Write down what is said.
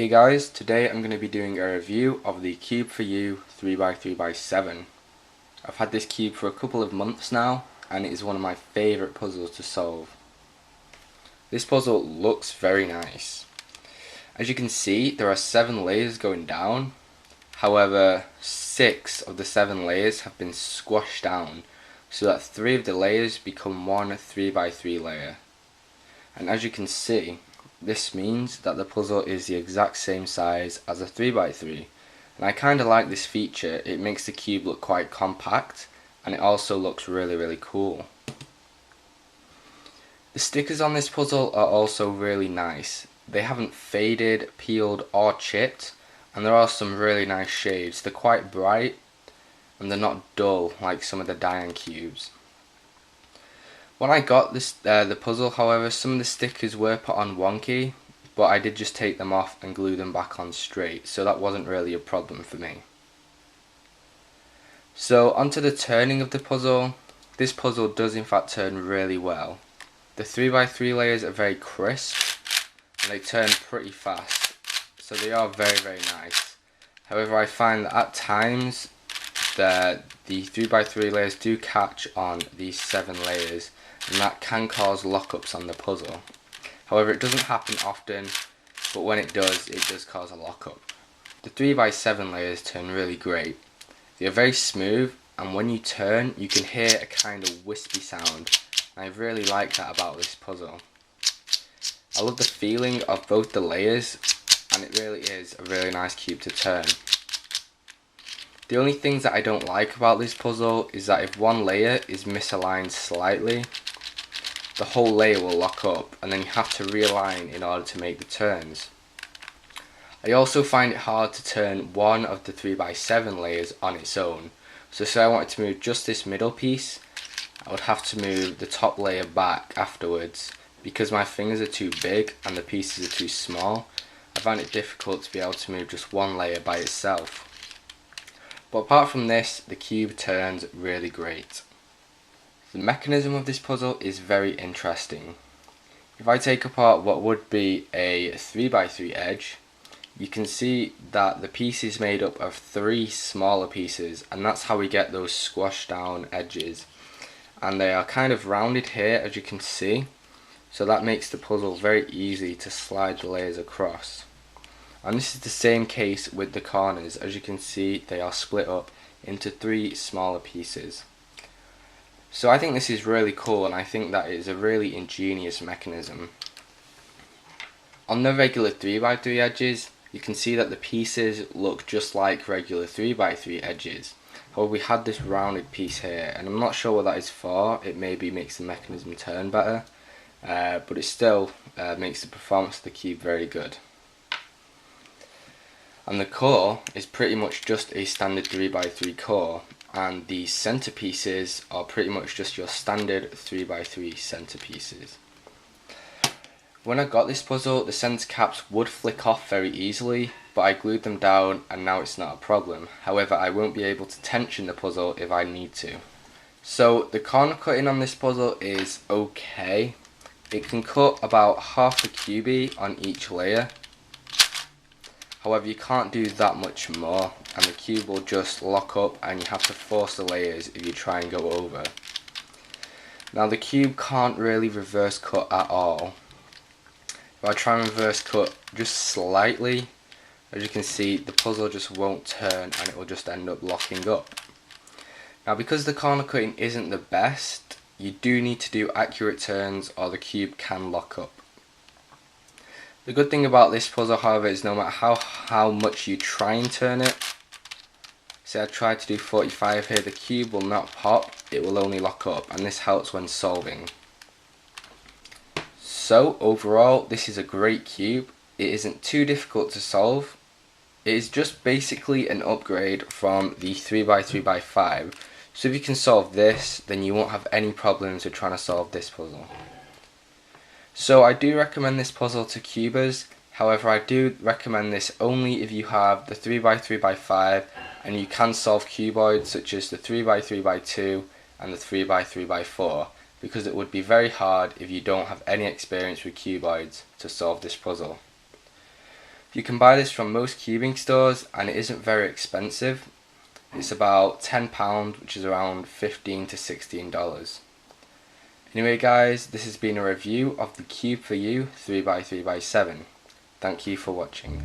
Hey guys, today I'm going to be doing a review of the Cube4You 3x3x7. I've had this cube for a couple of months now and it is one of my favourite puzzles to solve. This puzzle looks very nice. As you can see, there are 7 layers going down. However, 6 of the 7 layers have been squashed down so that 3 of the layers become one 3x3 layer. And as you can see, this means that the puzzle is the exact same size as a 3x3, and I kinda like this feature. It makes the cube look quite compact and it also looks really cool. The stickers on this puzzle are also really nice. They haven't faded, peeled or chipped, and there are some really nice shades. They're quite bright and they're not dull like some of the Diane cubes. When I got this the puzzle, however, some of the stickers were put on wonky, but I did just take them off and glue them back on straight, so that wasn't really a problem for me. So onto the turning of the puzzle. This puzzle does in fact turn really well. The 3x3 layers are very crisp and they turn pretty fast, so they are very nice. However, I find that at times the 3x3 layers do catch on these 7 layers, and that can cause lockups on the puzzle. However, it doesn't happen often, but when it does cause a lockup. The 3x7 layers turn really great. They are very smooth, and when you turn you can hear a kind of wispy sound, and I really like that about this puzzle. I love the feeling of both the layers, and it really is a really nice cube to turn. The only things that I don't like about this puzzle is that if one layer is misaligned slightly, the whole layer will lock up and then you have to realign in order to make the turns. I also find it hard to turn one of the 3x7 layers on its own. So say I wanted to move just this middle piece, I would have to move the top layer back afterwards. Because my fingers are too big and the pieces are too small, I find it difficult to be able to move just one layer by itself. But apart from this, the cube turns really great. The mechanism of this puzzle is very interesting. If I take apart what would be a 3x3 edge, you can see that the piece is made up of 3 smaller pieces, and that's how we get those squashed down edges. And they are kind of rounded here, as you can see, so that makes the puzzle very easy to slide the layers across. And this is the same case with the corners. As you can see, they are split up into 3 smaller pieces. So I think this is really cool, and I think that is a really ingenious mechanism. On the regular 3x3 edges, you can see that the pieces look just like regular 3x3 edges. However, we had this rounded piece here, and I'm not sure what that is for. It maybe makes the mechanism turn better, but it still makes the performance of the cube very good. And the core is pretty much just a standard 3x3 core, and the centerpieces are pretty much just your standard 3x3 centerpieces. When I got this puzzle, the center caps would flick off very easily, but I glued them down and now it's not a problem. However, I won't be able to tension the puzzle if I need to. So the corner cutting on this puzzle is okay. It can cut about half a cubie on each layer. However, you can't do that much more, and the cube will just lock up and you have to force the layers if you try and go over. Now the cube can't really reverse cut at all. If I try and reverse cut just slightly, as you can see, the puzzle just won't turn and it will just end up locking up. Now because the corner cutting isn't the best, you do need to do accurate turns or the cube can lock up. The good thing about this puzzle, however, is no matter how much you try and turn it, say I try to do 45 here, the cube will not pop, it will only lock up, and this helps when solving. So overall, this is a great cube. It isn't too difficult to solve. It is just basically an upgrade from the 3x3x5. So if you can solve this, then you won't have any problems with trying to solve this puzzle. So I do recommend this puzzle to cubers. However, I do recommend this only if you have the 3x3x5 and you can solve cuboids such as the 3x3x2 and the 3x3x4, because it would be very hard if you don't have any experience with cuboids to solve this puzzle. You can buy this from most cubing stores and it isn't very expensive. It's about £10, which is around $15 to $16. Anyway guys, this has been a review of the Cube4You 3x3x7. Thank you for watching.